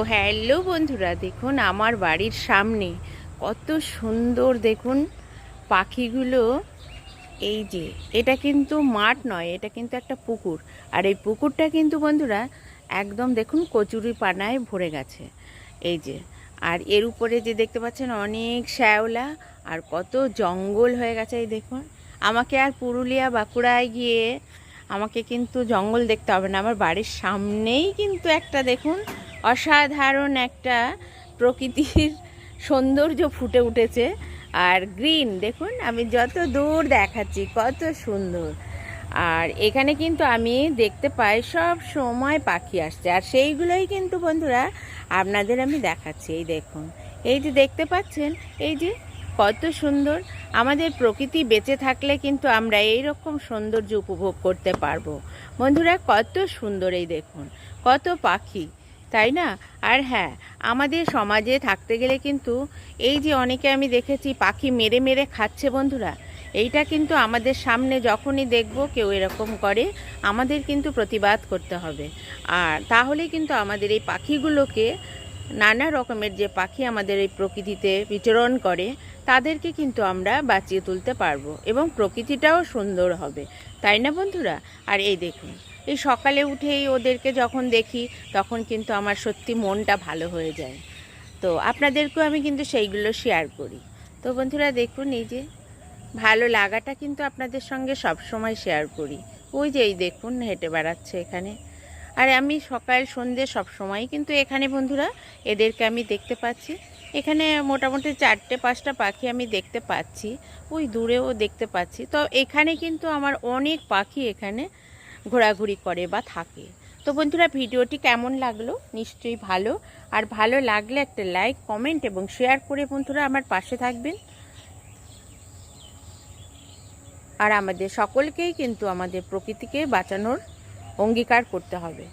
Hello বন্ধুরা, দেখুন আমার বাড়ির সামনে কত সুন্দর দেখুন পাখিগুলো। এই যে এটা কিন্তু মাঠ নয়, এটা কিন্তু একটা পুকুর। আর এই পুকুরটা কিন্তু বন্ধুরা একদম দেখুন কচুরি পানায় ভরে গেছে। এই যে, আর এর উপরে যে দেখতে পাচ্ছেন অনেক শ্যাওলা আর কত জঙ্গল হয়ে গেছে। এই দেখুন, আমাকে আর পুরুলিয়া বাঁকুড়ায় গিয়ে আমাকে কিন্তু জঙ্গল দেখতে হবে না, আমার বাড়ির সামনেই কিন্তু একটা দেখুন অসাধারণ একটা প্রকৃতির সৌন্দর্য ফুটে উঠেছে। আর গ্রিন দেখুন, আমি যত দূর দেখাচ্ছি কত সুন্দর। আর এখানে কিন্তু আমি দেখতে পাই সব সময় পাখি আসছে, আর সেইগুলোই কিন্তু বন্ধুরা আপনাদের আমি দেখাচ্ছি। এই দেখুন, এই যে দেখতে পাচ্ছেন, এই যে কত সুন্দর। আমাদের প্রকৃতি বেঁচে থাকলে কিন্তু আমরা এই রকম সৌন্দর্য উপভোগ করতে পারবো বন্ধুরা। কত সুন্দর, এই দেখুন কত পাখি, তাই না? আর হ্যাঁ, আমাদের সমাজে থাকতে গেলে কিন্তু এই যে অনেকে আমি দেখেছি পাখি মেরে মেরে খাচ্ছে বন্ধুরা, এইটা কিন্তু আমাদের সামনে যখনই দেখব কেউ এরকম করে, আমাদের কিন্তু প্রতিবাদ করতে হবে। আর তাহলেই কিন্তু আমাদের এই পাখিগুলোকে, নানা রকমের যে পাখি আমাদের এই প্রকৃতিতে বিচরণ করে, তাদেরকে কিন্তু আমরা বাঁচিয়ে তুলতে পারবো এবং প্রকৃতিটাও সুন্দর হবে, তাই না বন্ধুরা? আর এই দেখুন, এই সকালে উঠেই ওদেরকে যখন দেখি তখন কিন্তু আমার সত্যি মনটা ভালো হয়ে যায়। তো আপনাদেরকেও আমি কিন্তু সেইগুলো শেয়ার করি। তো বন্ধুরা দেখুন, এই যে ভালো লাগাটা কিন্তু আপনাদের সঙ্গে সব সময় শেয়ার করি। ওই যে এই দেখুন হেঁটে বেড়াচ্ছে এখানে। আর আমি সকাল সন্ধ্যে সব সময় কিন্তু এখানে বন্ধুরা এদেরকে আমি দেখতে পাচ্ছি। এখানে মোটামুটি 4-5টা পাখি আমি দেখতে পাচ্ছি, ওই দূরেও দেখতে পাচ্ছি। তো এখানে কিন্তু আমার অনেক পাখি এখানে ঘোরাঘুরি করে বা থাকে। তো বন্ধুরা, ভিডিওটি কেমন লাগলো? নিশ্চয়ই ভালো। আর ভালো লাগলে একটা লাইক, কমেন্ট এবং শেয়ার করে বন্ধুরা আমার পাশে থাকবেন। আর আমাদের সকলকেই কিন্তু আমাদের প্রকৃতিকে বাঁচানোর অঙ্গীকার করতে হবে।